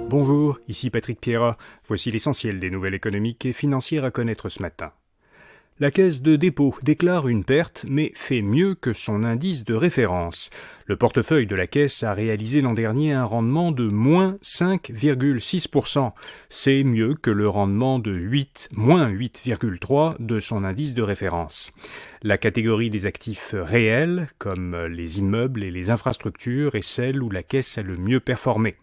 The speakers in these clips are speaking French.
Bonjour, ici Patrick Pierrat. Voici l'essentiel des nouvelles économiques et financières à connaître ce matin. La Caisse de dépôt déclare une perte, mais fait mieux que son indice de référence. Le portefeuille de la Caisse a réalisé l'an dernier un rendement de moins 5,6%. C'est mieux que le rendement de moins 8,3% de son indice de référence. La catégorie des actifs réels, comme les immeubles et les infrastructures, est celle où la Caisse a le mieux performé.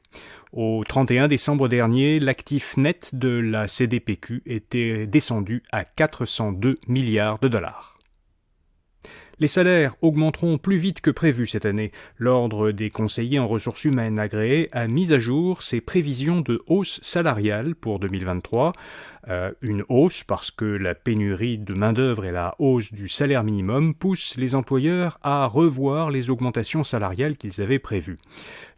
Au 31 décembre dernier, l'actif net de la CDPQ était descendu à 402 milliards de dollars. Les salaires augmenteront plus vite que prévu cette année. L'Ordre des conseillers en ressources humaines agréés a mis à jour ses prévisions de hausse salariale pour 2023. Une hausse parce que la pénurie de main-d'œuvre et la hausse du salaire minimum poussent les employeurs à revoir les augmentations salariales qu'ils avaient prévues.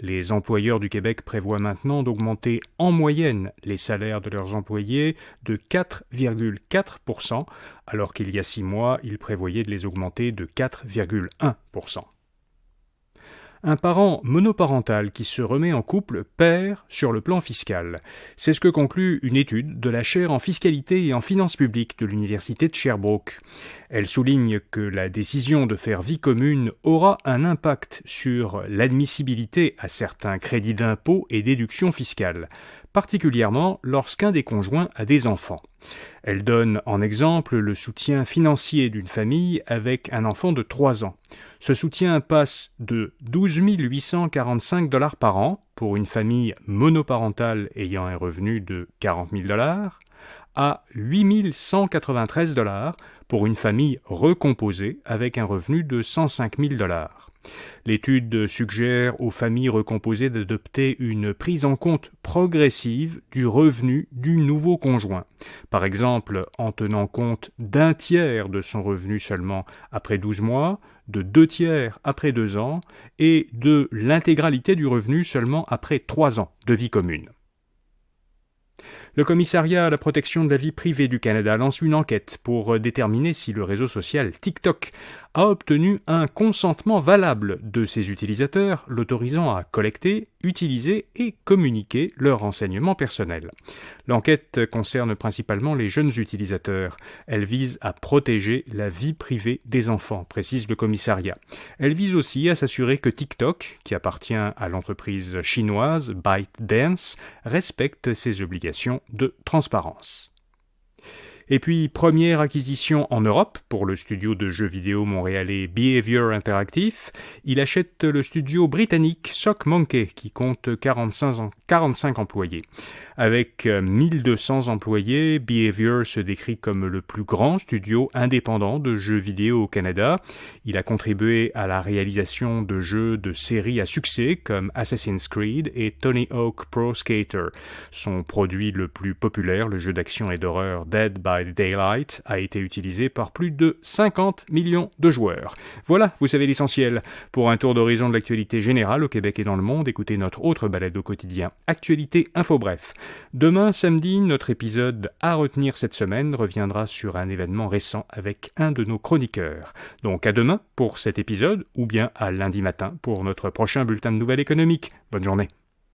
Les employeurs du Québec prévoient maintenant d'augmenter en moyenne les salaires de leurs employés de 4,4%, alors qu'il y a 6 mois, ils prévoyaient de les augmenter de 4,1%. Un parent monoparental qui se remet en couple perd sur le plan fiscal. C'est ce que conclut une étude de la chaire en fiscalité et en finances publiques de l'Université de Sherbrooke. Elle souligne que la décision de faire vie commune aura un impact sur l'admissibilité à certains crédits d'impôt et déductions fiscales, particulièrement lorsqu'un des conjoints a des enfants. Elle donne en exemple le soutien financier d'une famille avec un enfant de 3 ans. Ce soutien passe de 12 845 $ par an pour une famille monoparentale ayant un revenu de 40 000 $ à 8 193 $ pour une famille recomposée avec un revenu de 105 000 $. L'étude suggère aux familles recomposées d'adopter une prise en compte progressive du revenu du nouveau conjoint. Par exemple, en tenant compte d'un tiers de son revenu seulement après 12 mois, de 2 tiers après 2 ans et de l'intégralité du revenu seulement après 3 ans de vie commune. Le Commissariat à la protection de la vie privée du Canada lance une enquête pour déterminer si le réseau social TikTok a obtenu un consentement valable de ses utilisateurs, l'autorisant à collecter, utiliser et communiquer leurs renseignements personnels. L'enquête concerne principalement les jeunes utilisateurs. Elle vise à protéger la vie privée des enfants, précise le commissariat. Elle vise aussi à s'assurer que TikTok, qui appartient à l'entreprise chinoise ByteDance, respecte ses obligations de transparence. Et puis, première acquisition en Europe pour le studio de jeux vidéo montréalais Behavior Interactive. Il achète le studio britannique SockMonkey qui compte 45 employés. Avec 1200 employés, Behavior se décrit comme le plus grand studio indépendant de jeux vidéo au Canada. Il a contribué à la réalisation de jeux de séries à succès comme Assassin's Creed et Tony Hawk Pro Skater. Son produit le plus populaire, le jeu d'action et d'horreur Dead by Daylight, a été utilisé par plus de 50 millions de joueurs. Voilà, vous savez l'essentiel. Pour un tour d'horizon de l'actualité générale au Québec et dans le monde, écoutez notre autre balado quotidien, Actualité Info Bref. Demain, samedi, notre épisode à retenir cette semaine reviendra sur un événement récent avec un de nos chroniqueurs. Donc à demain pour cet épisode ou bien à lundi matin pour notre prochain bulletin de nouvelles économiques. Bonne journée.